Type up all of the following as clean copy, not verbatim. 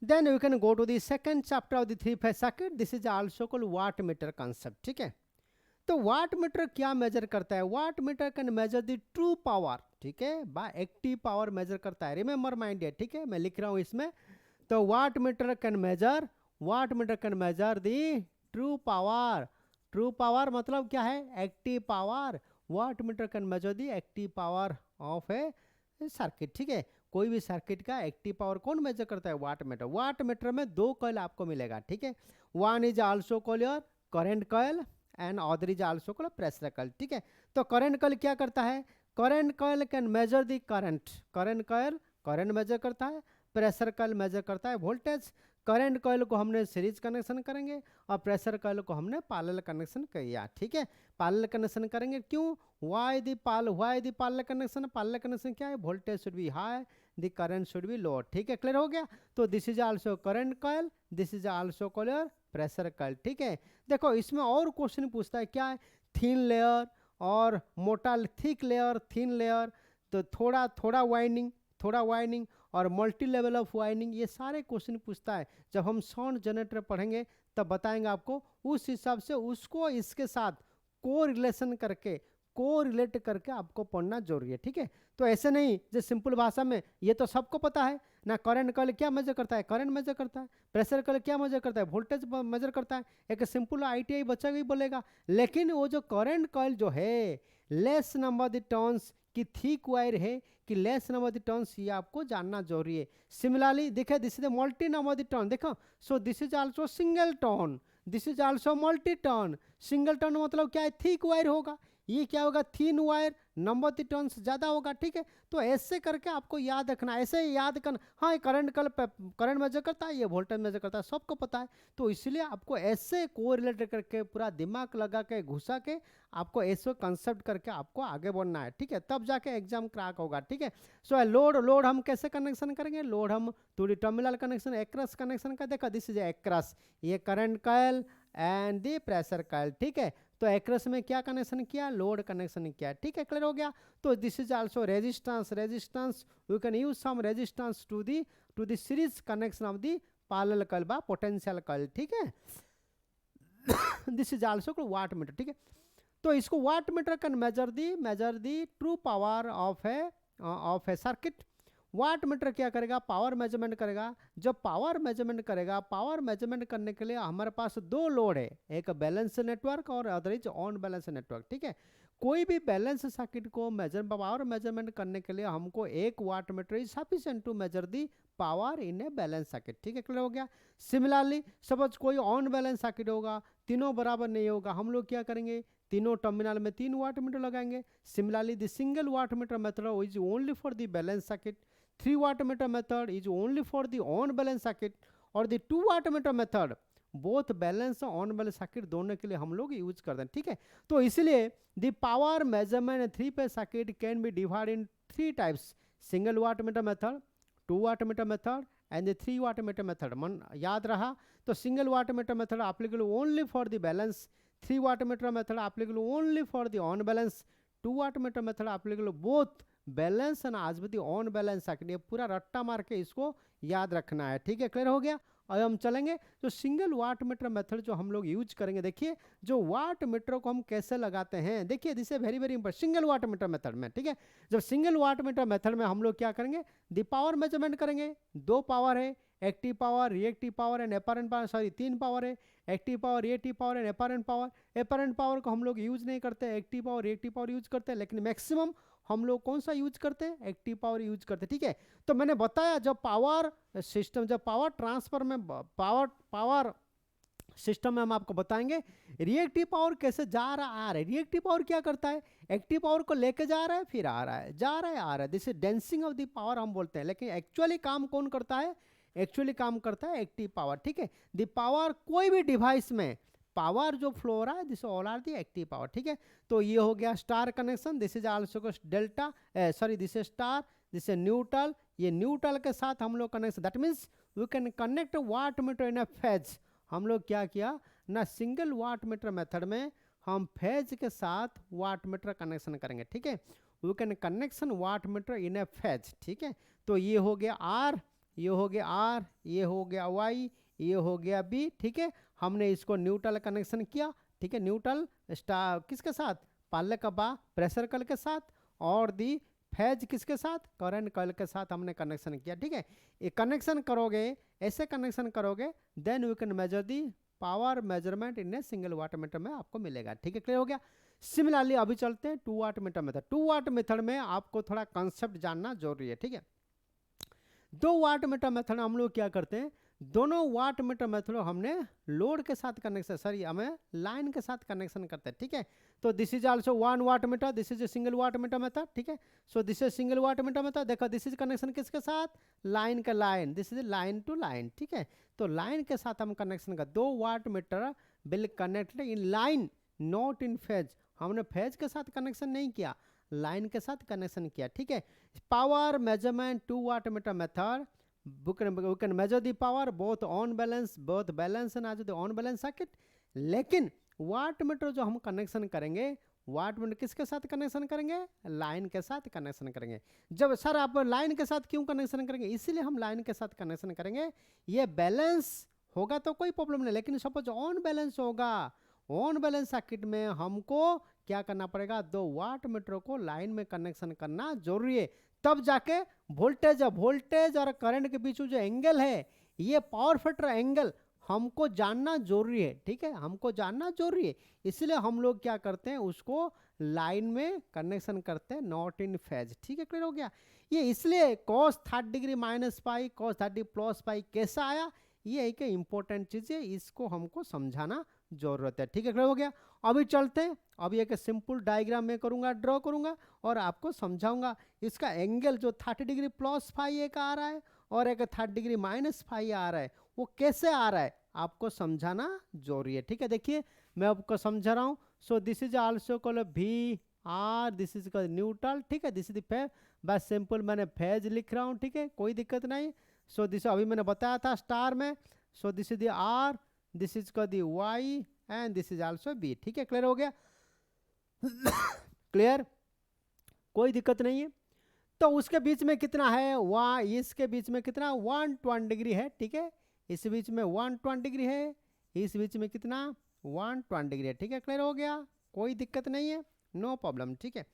Then we can go to the second chapter of the three phase circuit, this is also called watt meter concept, ठीक है। तो watt meter क्या measure करता है? Watt meter can measure the true power, ठीक है, by active power major करता है, रिमेंबर माइंड डियर, ठीक है, मैं लिख रहा हूं इसमें। तो watt meter can measure the true power. True power मतलब क्या है? Active power. Watt meter can measure the active power of a circuit, ठीक है। कोई भी सर्किट का एक्टिव पावर कौन मेजर करता है? Watt metre. वाट मीटर में दो कॉइल आपको मिलेगा, ठीक है। One is also called your current coil and other is also called pressure coil, ठीक है। तो करंट कॉइल क्या करता है? Current coil can measure the current. Current coil current measure करता है, प्रेशर कॉइल मेजर करता है वोल्टेज। करंट कॉइल को हमने सीरीज कनेक्शन करेंगे और प्रेशर कॉइल को हमने पैरेलल कनेक्शन किया, ठीक है। पैरेलल कनेक्शन करेंगे, क्यों? Why the parallel connection? Parallel connection क्या है? Voltage should be high, the current should be low, ठीक है। क्लियर हो गया? तो this is also current coil, this is also called pressure coil, ठीक है। देखो इसमें और क्वेश्चन पूछता है, क्या है? थिन लेयर और मोटा, थिक लेयर, थिन लेयर, तो थोड़ा थोड़ा वाइंडिंग और मल्टी लेवल ऑफ वाइंडिंग, ये सारे क्वेश्चन पूछता है। जब हम साउंड जनरेटर पढ़ेंगे तब बताएंगे आपको, उस हिसाब से उसको इसके साथ को रिलेट करके आपको पढ़ना जरूरी है, ठीक है। तो ऐसे नहीं जो सिंपल भाषा में, ये तो सबको पता है ना। करंट कॉइल क्या मेजर करता है? करंट मेजर करता है। प्रेशर कॉइल क्या मेजर करता है? वोल्टेज मेजर करता है। एक सिंपल आईटीआई बच्चा भी बोलेगा। लेकिन वो जो करंट कॉइल जो है, लेस नंबर द टर्न्स की थिक वायर है कि लेस नंबर द टर्न्स, ये आपको जानना जरूरी है। सिमिलरली देखिए, this is the multi number the turn, देखो, so this is also single turn, this is also multi turn. Single turn मतलब क्या है? थिक वायर होगा, ये क्या होगा? Thin wire, number of turns ज्यादा होगा, ठीक है। तो ऐसे करके आपको याद रखना, ऐसे ही याद करना। हाँ, ये करंट मेजर करता है, ये वोल्टेज मेजर करता है, सबको पता है। तो इसलिए आपको ऐसे को रिलेटेड करके पूरा दिमाग लगा के घुसा के आपको ऐसे कंसेप्ट करके आपको आगे बढ़ना है, ठीक है। तब जाके एग्जाम क्रैक होगा, ठीक है। सो लोड हम कैसे कनेक्शन करेंगे? लोड हम थोड़ी टर्मिनल कनेक्शन, एक्क्रस कनेक्शन का, देखा दिस इज एक्क्रस, ये current coil and the pressure coil, ठीक है। तो एक्क्रस में क्या कनेक्शन किया? लोड कनेक्शन किया, ठीक है। क्लियर हो गया? तो this is also resistance we can use some resistance to the series connection of the parallel coil बा पोटेंशियल कॉइल, ठीक है। This is also watt meter, ठीक है। तो इसको watt meter can measure the true power of a circuit. Watt meter क्या करेगा? Power measurement करेगा। जब पावर मेजरमेंट करेगा, पावर मेजरमेंट करने के लिए हमारे पास दो लोड है, एक बैलेंस नेटवर्क और other is on balance network, ठीक है। कोई भी बैलेंस सर्किट को पावर मेजरमेंट करने के लिए हमको एक watt meter is sufficient to measure the power in a balance circuit, ठीक है। क्लियर हो गया? सिमिलरली सपोज कोई ऑन बैलेंस सर्किट होगा, तीनों बराबर नहीं होगा, हम लोग क्या करेंगे? तीनों टर्मिनल में 3 वाट मीटर लगाएंगे। Similarly the single watt meter method is only for the balance circuit, 3 watt meter method is only for the on balance circuit, और the 2 watt meter method both balance और on balance circuit दोनों के लिए हम लोग use करते हैं, ठीक है। तो इसलिए the power measurement 3 phase circuit can be divide in 3 types, single watt meter method, 2 watt meter method and the 3 watt meter method। मन याद रहा? तो single watt meter method applicable only for the balance, 3 watt meter method applicable only for the unbalance, 2 watt meter method applicable both balance and आज भी on balance circuit. ये पूरा रट्टा मार के इसको याद रखना है, ठीक है। क्लियर हो गया? और हम चलेंगे तो सिंगल वाट मीटर मेथड जो हम लोग यूज करेंगे, देखिए जो वाट मीटर को हम कैसे लगाते हैं, देखिए this is very very important single watt meter method में, ठीक है। जब सिंगल वाट मीटर मेथड में हम लोग क्या करेंगे? द पावर मेजरमेंट करेंगे। दो पावर है, active power, reactive power and apparent power, sorry 3 power है, active power, reactive power and apparent power. Apparent power को हम लोग यूज नहीं करते, active power, reactive power use करते हैं, लेकिन मैक्सिमम हम लोग कौन सा यूज करते हैं? एक्टिव पावर यूज करते हैं, ठीक है। तो मैंने बताया जब पावर सिस्टम, जब पावर ट्रांसफर में पावर सिस्टम में हम आपको बताएंगे रिएक्टिव पावर कैसे जा रहा आ रहा है। रिएक्टिव पावर क्या करता है? एक्टिव पावर को लेके जा रहा है, फिर आ रहा है, जा रहा है, आ रहा है, this is dancing of the power हम बोलते हैं। लेकिन एक्चुअली काम कौन करता है? एक्चुअली काम करता है एक्टिव पावर, ठीक है। द पावर कोई भी डिवाइस में पावर जो फ्लो हो रहा है, this all are the active power, ठीक है। तो ये हो गया star connection, this is also delta, sorry this is star, this is neutral, ये न्यूट्रल के साथ हम लोग connection, that means we can connect watt meter in a phase. हम लोग क्या किया ना, सिंगल वाट मीटर मेथड में हम फेज के साथ वाट मीटर कनेक्शन करेंगे, ठीक है। We can connection watt meter in a phase, ठीक है। तो ये हो गया आर ये हो गया आर, ये हो गया वाई, ये हो गया बी, ठीक है। हमने इसको न्यूट्रल कनेक्शन किया, ठीक है। न्यूट्रल स्टार किसके साथ, पाले का बा प्रेशर कॉइल के साथ, और दी फेज किसके साथ, करंट कॉइल के साथ हमने कनेक्शन किया, ठीक है। ये कनेक्शन करोगे, ऐसे कनेक्शन करोगे, then we can measure the power measurement in a single watt meter में आपको मिलेगा, ठीक है। क्लियर हो गया। सिमिलरली अभी चलते हैं 2 वाट मीटर मेथड। 2 वाट मेथड में आपको थोड़ा कंसेप्ट जानना जरूरी है, ठीक है। 2 वाट मीटर मेथड हम लोग क्या करते हैं, दोनों वाट मीटर मेथड हमने लोड के साथ कनेक्शन, सॉरी हमें लाइन के साथ कनेक्शन करते हैं, ठीक है। तो this is also 1 watt meter, this is a single watt meter method, ठीक है। So this is single watt meter method. देखो दिस इज कनेक्शन किसके साथ, लाइन का line, this is line to line, ठीक है। तो लाइन के साथ हम कनेक्शन का 2 watt meter will connected in line not in phase. हमने फेज के साथ कनेक्शन नहीं किया, लाइन के साथ कनेक्शन किया, ठीक है। Power measurement 2 watt meter method, we can measure the power both on balance, both balance and also the on balance circuit। लेकिन वाट मीटर जो हम कनेक्शन करेंगे, वाट मीटर किसके साथ कनेक्शन करेंगे, लाइन के साथ कनेक्शन करेंगे। जब सर आप लाइन के साथ क्यों कनेक्शन करेंगे, इसीलिए हम लाइन के साथ कनेक्शन करेंगे। ये बैलेंस होगा तो कोई प्रॉब्लम नहीं, लेकिन सपोज ऑन बैलेंस होगा, ऑन बैलेंस सर्किट में हमको क्या करना पड़ेगा, 2 वाट मीटर को लाइन में कनेक्शन करना जरूरी है। तब जाके वोल्टेज और करंट के बीच जो एंगल है, ये पावर फैक्टर एंगल हमको जानना जरूरी है, ठीक है। हमको जानना जरूरी है, इसलिए हम लोग क्या करते हैं, उसको लाइन में कनेक्शन करते हैं, नॉट इन फेज, ठीक है। क्लियर हो गया। ये इसलिए cos 30 degree minus pi, cos 30 plus pi कैसा आया, ये एक इंपॉर्टेंट चीज है, इसको हमको समझाना जरूरत है, ठीक है। क्लियर हो गया। अभी चलते हैं, अभी एक सिंपल डायग्राम में करूंगा, ड्रॉ करूंगा और आपको समझाऊंगा। इसका एंगल जो 30 डिग्री प्लस फाई एक आ रहा है और एक 30 डिग्री माइनस फाई आ रहा है, वो कैसे आ रहा है आपको समझाना जरूरी है, ठीक है। देखिए मैं आपको समझा रहा हूँ। So this is also called we are, this is called neutral, ठीक है। दिस इज द फेज, बस सिंपल मैंने फेज लिख रहा हूँ, ठीक है, कोई दिक्कत नहीं। सो दिस अभी मैंने बताया था स्टार में। So this is the R, this is called the Y and this is also B, ठीक है। क्लियर हो गया। क्लियर, कोई दिक्कत नहीं है। तो उसके बीच में कितना है, वहाँ इसके बीच में कितना 120 डिग्री है, ठीक है। इस बीच में 120 डिग्री है, इस बीच में कितना 120 डिग्री है, ठीक है। क्लियर हो गया, कोई दिक्कत नहीं है, नो प्रॉब्लम, ठीक है।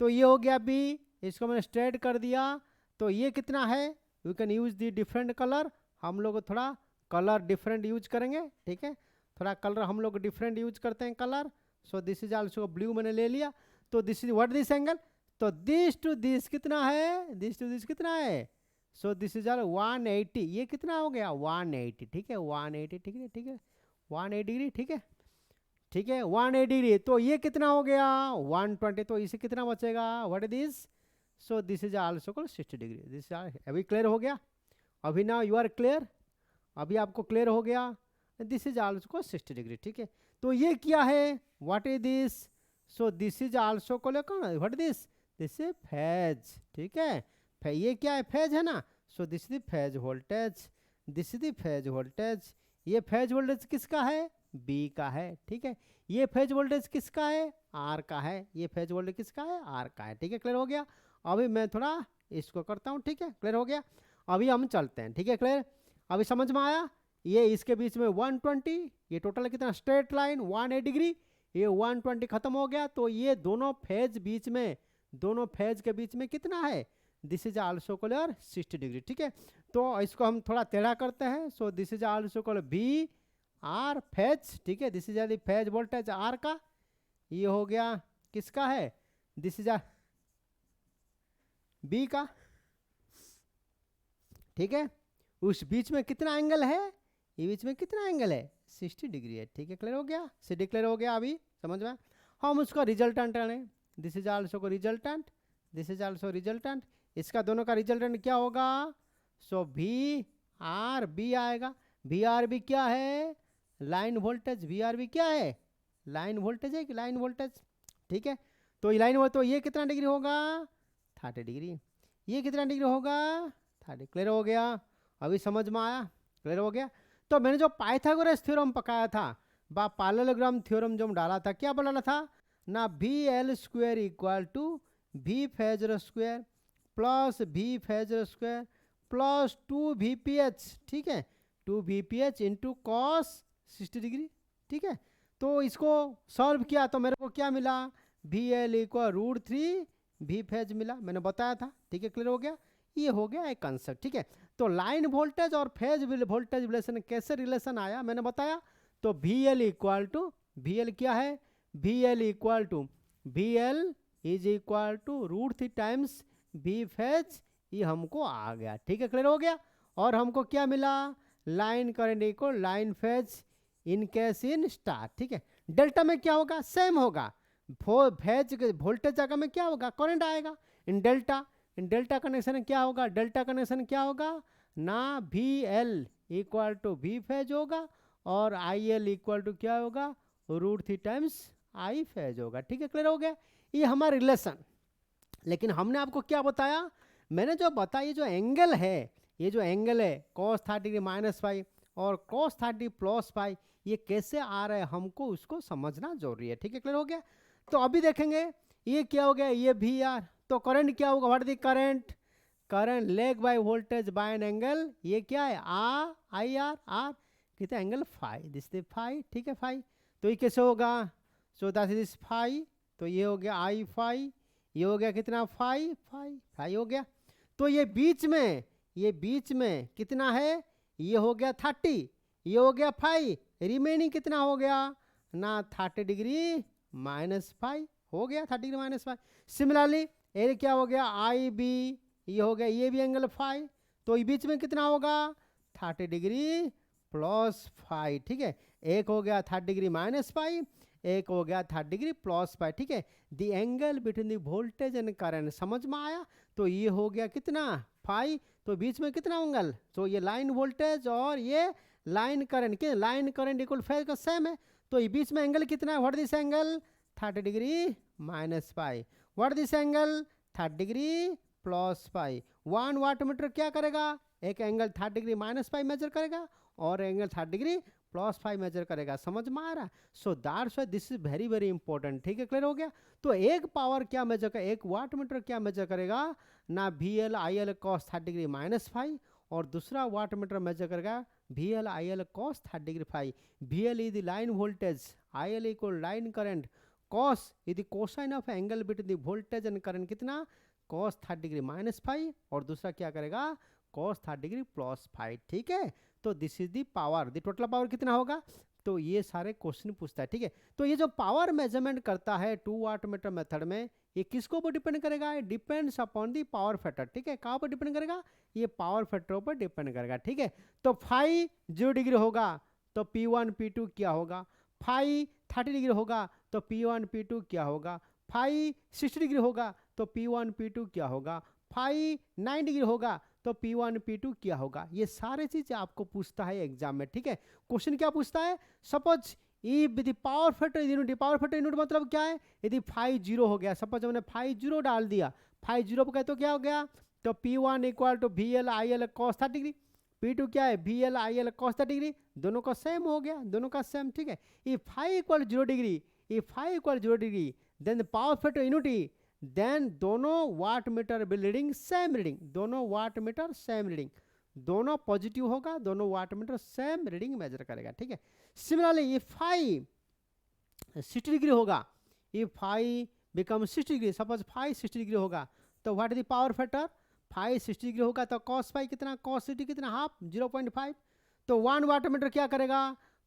तो ये हो गया बी, इसको मैंने स्ट्रेट कर दिया। तो ये कितना है, we can use the different colour, हम लोग थोड़ा कलर डिफरेंट यूज करेंगे, ठीक है। थोड़ा कलर हम लोग डिफरेंट यूज करते हैं colour. So this is also blue मैंने ले लिया। तो this is what this angle, तो दिस टू दिस कितना है, दिस टू दिस कितना है, सो दिस इज आल 180, ये कितना हो गया 180, ठीक है 180, ठीक है, ठीक है 180 डिग्री, ठीक है, ठीक है 180 डिग्री। तो ये कितना हो गया 120, तो इसे कितना बचेगा, what is this, so this is also called 60 degree. This अभी क्लियर हो गया, अभी ना यू आर क्लियर, अभी आपको क्लियर हो गया। दिस इज आल्सो 60 डिग्री, ठीक है। तो ये क्या है, what is this, so this is also called कौन, what this, this is phase, ठीक है। ये क्या है, फेज है ना। So this is phase voltage, this is phase voltage. ये फेज वोल्टेज किसका है, बी का है, ठीक है। ये फेज वोल्टेज किसका है, आर का है। ये फेज वोल्टेज किसका है, आर का है, ठीक है। क्लियर हो गया। अभी मैं थोड़ा इसको करता हूँ, ठीक है। क्लियर हो गया। अभी हम चलते हैं, ठीक है। क्लियर, अभी समझ में आया। ये इसके बीच में 120, ये टोटल कितना, स्ट्रेट लाइन 180 डिग्री, ये 120 खत्म हो गया। तो ये दोनों फेज बीच में, दोनों फेज के बीच में कितना है, this is also called 60 degree, ठीक है। तो इसको हम थोड़ा टेढ़ा करते हैं। So this is also called B R phase, ठीक है। This is R phase voltage R का, ये हो गया किसका है, दिस इज बी का, ठीक है। उस बीच में कितना एंगल है, ये बीच में कितना एंगल है 60 डिग्री है, ठीक है। क्लियर हो गया, सीधी क्लियर हो गया। अभी समझ में, हम उसका रिजल्टेंट लें, दिस इज आल्सो को resultant, this is also resultant. इसका दोनों का रिजल्टेंट क्या होगा, सो वी आर बी आएगा। वी आर बी क्या है, line voltage, V R B क्या है, लाइन वोल्टेज है कि लाइन वोल्टेज, ठीक है। तो लाइन वो, तो ये कितना डिग्री होगा 30 डिग्री, ये कितना डिग्री होगा 30। क्लियर हो गया, अभी समझ में आया, क्लियर हो गया। तो मैंने जो पाइथागोरस थ्योरम पकाया था, बा पैरेललोग्राम थ्योरम जो डाला था, क्या बोला था ना, V L square equal to V phasor square plus V phasor square plus 2 VPH, ठीक है, 2 VPH इंटू कॉस 60 डिग्री, ठीक है। तो इसको सॉल्व किया तो मेरे को क्या मिला, VL इक्वल √3 V फेज मिला, मैंने बताया था, ठीक है, क्लियर हो गया। ये हो गया एक कंसेप्ट, ठीक है। तो लाइन वोल्टेज और फेज वोल्टेज रिलेशन कैसे रिलेशन आया मैंने बताया। तो VL इक्वल टू, VL क्या है, VL equal to VL is equal to √3 times V phase, ये हमको आ गया, ठीक है, क्लियर हो गया। और हमको क्या मिला, line current equal line phase in case in star, ठीक है। डेल्टा में क्या होगा, सेम होगा, फेज वोल्टेज जगह में क्या होगा, करंट आएगा। इन डेल्टा कनेक्शन क्या होगा, डेल्टा कनेक्शन क्या होगा ना, VL equal to V phase होगा और IL इक्वल टू क्या होगा, √3 टाइम्स I फेज होगा, ठीक है, क्लियर हो गया। ये हमारा रिलेशन। लेकिन हमने आपको क्या बताया, मैंने जो बताया ये जो एंगल है, ये जो एंगल है cos 30 -φ और cos 30 +φ, ये कैसे आ रहा है हमको उसको समझना जरूरी है, ठीक है, क्लियर हो गया। तो अभी देखेंगे ये क्या हो गया, ये VR, तो करंट क्या होगा, what the current, current lag by voltage by an angle, ये क्या है IR, R कितना angle phi, this is phi, ठीक है, फाई। तो ये कैसे होगा, सो दैट इज फाई, तो ये हो गया I फाई, ये हो गया कितना फाई, फाई हो गया। तो ये बीच में कितना है, ये हो गया 30, ये हो गया फाई, रिमेनिंग कितना हो गया ना 30 डिग्री -φ हो गया, 30 डिग्री -φ। सिमिलरली ये क्या हो गया IB, ये हो गया, ये भी एंगल फाई, तो ये बीच में कितना होगा 30 डिग्री +φ, ठीक है। एक हो गया 30 डिग्री -φ, एक हो गया 30 डिग्री +φ, ठीक है। The angle between the voltage and current, समझ में आया। तो ये हो गया कितना फाई, तो बीच में कितना एंगल, तो ये लाइन वोल्टेज और ये लाइन करंट, के लाइन करंट इक्वल फेज का सेम है, तो ये बीच में एंगल कितना है, what this angle 30 degree -φ, what this angle 30 degree +φ। 1 wattmeter क्या करेगा, एक एंगल 30 डिग्री -φ मेजर करेगा और एंगल 30 डिग्री +φ मेजर करेगा, समझ में आ रहा है। So that's why this is very very important, ठीक है, क्लियर हो गया। तो एक पावर क्या मेजर करेगा, एक वाटमीटर क्या मेजर करेगा ना, VL IL cos 30 डिग्री -φ, और दूसरा वाटमीटर मेजर करेगा VL IL cos 30 degree ϕ। VL is the line voltage, IL equal line current, cos is the cosine of angle between the voltage and current, कितना cos 30 degree -φ, और दूसरा क्या करेगा cos 30 degree +φ, ठीक है। तो this is the power, the total power कितना होगा, तो ये सारे क्वेश्चन पूछता है, ठीक है। तो ये जो पावर मेजरमेंट करता है 2 वाटमीटर मेथड में, ये किसको पर डिपेंड करेगा, depends upon the power factor, ठीक है। कहाँ पर डिपेंड करेगा, ये पावर फैक्टर पर डिपेंड करेगा, ठीक है। तो फाई 0 डिग्री होगा तो P1 P2 क्या होगा, फाई 30 डिग्री होगा तो P1 P2 क्या होगा, फाई 60 डिग्री होगा तो P1 P2 क्या होगा, फाई 9 डिग्री होगा तो P1 P2 क्या होगा। ये सारे चीज आपको पूछता है एग्जाम में, ठीक है। क्वेश्चन क्या पूछता है, suppose if the power factor unit, power factor unit मतलब क्या है, यदि फाई 0 हो गया, सपोज हमने फाई 0 डाल दिया, फाई 0 पर तो क्या हो गया, तो P1 equal to VL IL cos 30 degree, P2 क्या है VL IL cos 30 डिग्री, दोनों का सेम हो गया, दोनों का सेम, ठीक है। If phi equal 0 degree, if phi equal 0 degree, then power factor unity, then दोनों watt meter will reading same reading, दोनों वाट मीटर सेम रीडिंग, दोनों पॉजिटिव होगा, दोनों watt meter same reading measure करेगा, ठीक है। सिमिलरली ये फाई 60 डिग्री होगा, ये phi become 60 degree, suppose phi 60 degree होगा तो what is the power factor, phi 60 degree होगा तो cos फाई कितना, cos 60 कितना हाफ 0.5, तो 1 वाट मीटर क्या करेगा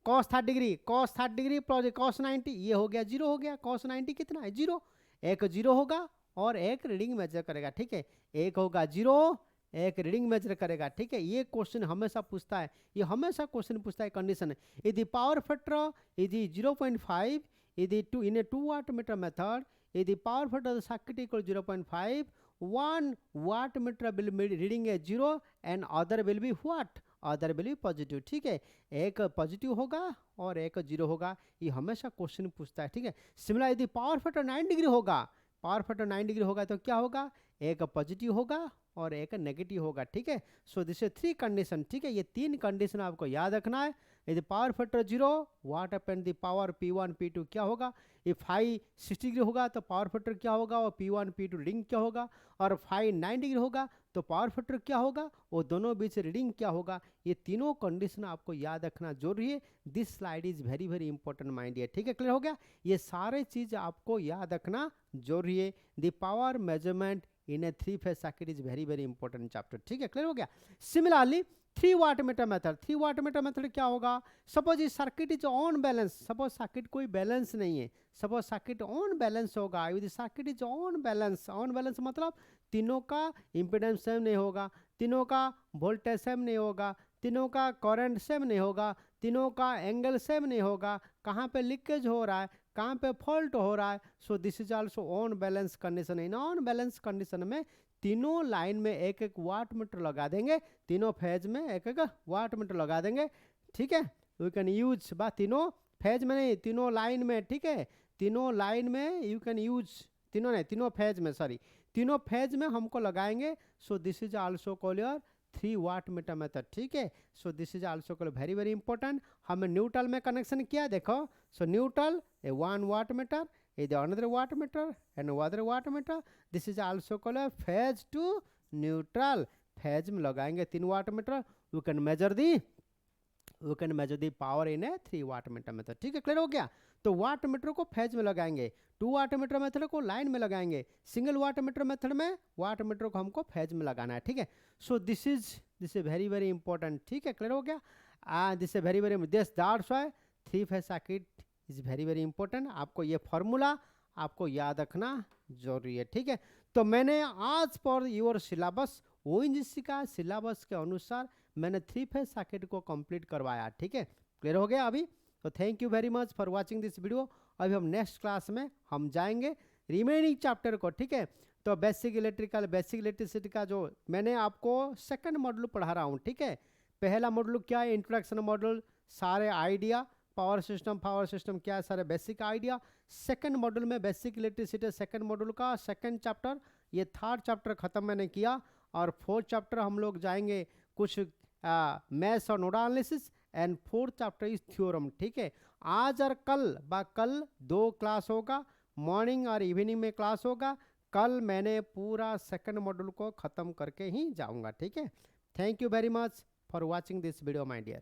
cos 30 degree, cos 30 degree plus cos 90, ये हो गया 0 हो गया, cos 90 कितना है 0, एक 0 होगा और एक रीडिंग मेजर करेगा, ठीक है। एक होगा 0, एक रीडिंग मेजर करेगा, ठीक है। ये क्वेश्चन हमेशा पूछता है, ये हमेशा क्वेश्चन पूछता है, कंडीशन है यदि पावर फैक्टर यदि 0.5, यदि in a 2 watt meter method, यदि power factor of the circuit equal 0.5, 1 watt meter will be reading a 0 and other will be what, other will be positive, ठीक है। एक पॉजिटिव होगा और एक 0 होगा, ये हमेशा क्वेश्चन पूछता है, ठीक है। सिमिलर यदि पावर फैक्टर 9 डिग्री होगा, पावर फैक्टर 9 डिग्री होगा तो क्या होगा, एक पॉजिटिव होगा और एक नेगेटिव होगा, ठीक है। सो दिस इज 3 कंडीशन, ठीक है। ये 3 कंडीशन आपको याद रखना है। यदि power factor 0, what happen the power P1 P2 क्या होगा। इफ फाई 60 डिग्री होगा तो पावर फैक्टर क्या होगा, और P1 P2 रीडिंग क्या होगा। और फाई 90 डिग्री होगा तो पावर फैक्टर क्या होगा, वो दोनों बीच रीडिंग क्या होगा। ये तीनों कंडीशन आपको याद रखना जरूरी है। This slide is very very important mind dear, ठीक है। क्लियर हो गया। ये सारे चीज आपको याद रखना जरूरी है। The power measurement in a 3 phase circuit is very very important chapter, ठीक है। क्लियर हो गया। Similarly 3 watt meter method, 3 watt meter method क्या होगा। सपोज इस circuit is on balance, suppose circuit कोई बैलेंस नहीं है, सपोज सर्किट ऑन बैलेंस होगा। यदि सर्किट इज ऑन बैलेंस मतलब तीनों का इंपेडेंस सेम नहीं होगा, तीनों का वोल्टेज सेम नहीं होगा, तीनों का करंट सेम नहीं होगा, तीनों का एंगल सेम नहीं होगा, कहाँ पे लीकेज हो रहा है, कहाँ पे फॉल्ट हो रहा है। So this is also on balance condition. In on balance condition में तीनों लाइन में एक एक वाट मीटर लगा देंगे, तीनों फेज में एक एक वाट मीटर लगा देंगे, ठीक है। वी कैन यूज बा तीनों फेज में नहीं, तीनों लाइन में, ठीक है। तीनों लाइन में यू कैन यूज, तीनों नहीं, तीनों फेज में, सॉरी, तीनों फेज में हमको लगाएंगे। So this is also called your 3 watt meter method, ठीक है। So this is also called very very important. हमें न्यूट्रल में कनेक्शन किया, देखो। So neutral A 1 watt meter, is another watt meter and another watt meter. This is also called a phase to neutral. phase में लगाएंगे 3 watt meter. we can measure the power in a 3 watt meter method, ठीक है। Clear हो गया। तो watt metre को phase में लगाएंगे, 2 वाट मीटर मेथड को लाइन में लगाएंगे, सिंगल वाट मीटर मेथड में वाट मीटर को हमको फेज में लगाना है, ठीक है। So this is very very important, ठीक है। क्लियर हो गया। This is very very, that's why 3 phase circuit is very very important. आपको ये फॉर्मूला आपको याद रखना जरूरी है, ठीक है। तो मैंने आज पर योर सिलेबस ओएनजीसी का सिलेबस के अनुसार मैंने 3 फेज सर्किट को कंप्लीट करवाया, ठीक है। क्लियर हो गया अभी। तो thank you very much for watching this video. अभी हम नेक्स्ट क्लास में हम जाएंगे रिमेनिंग चैप्टर को, ठीक है। तो बेसिक इलेक्ट्रिसिटी का जो मैंने आपको सेकंड मॉड्यूल पढ़ा रहा हूँ, ठीक है। पहला मॉड्यूल क्या है, इंट्रोडक्शन मॉड्यूल, सारे आइडिया, पावर सिस्टम क्या है, सारे बेसिक आइडिया। सेकंड मॉड्यूल में बेसिक इलेक्ट्रिसिटी, सेकंड मॉड्यूल का सेकंड चैप्टर, ये थर्ड चैप्टर खत्म मैंने किया। और फोर्थ चैप्टर हम लोग जाएंगे कुछ मैथ्स और nodal analysis, and fourth chapter is theorem, ठीक है। आज और कल 2 क्लास होगा, मॉर्निंग और इवनिंग में क्लास होगा। कल मैंने पूरा सेकंड मॉड्यूल को खत्म करके ही जाऊंगा, ठीक है। Thank you very much for watching this video my dear.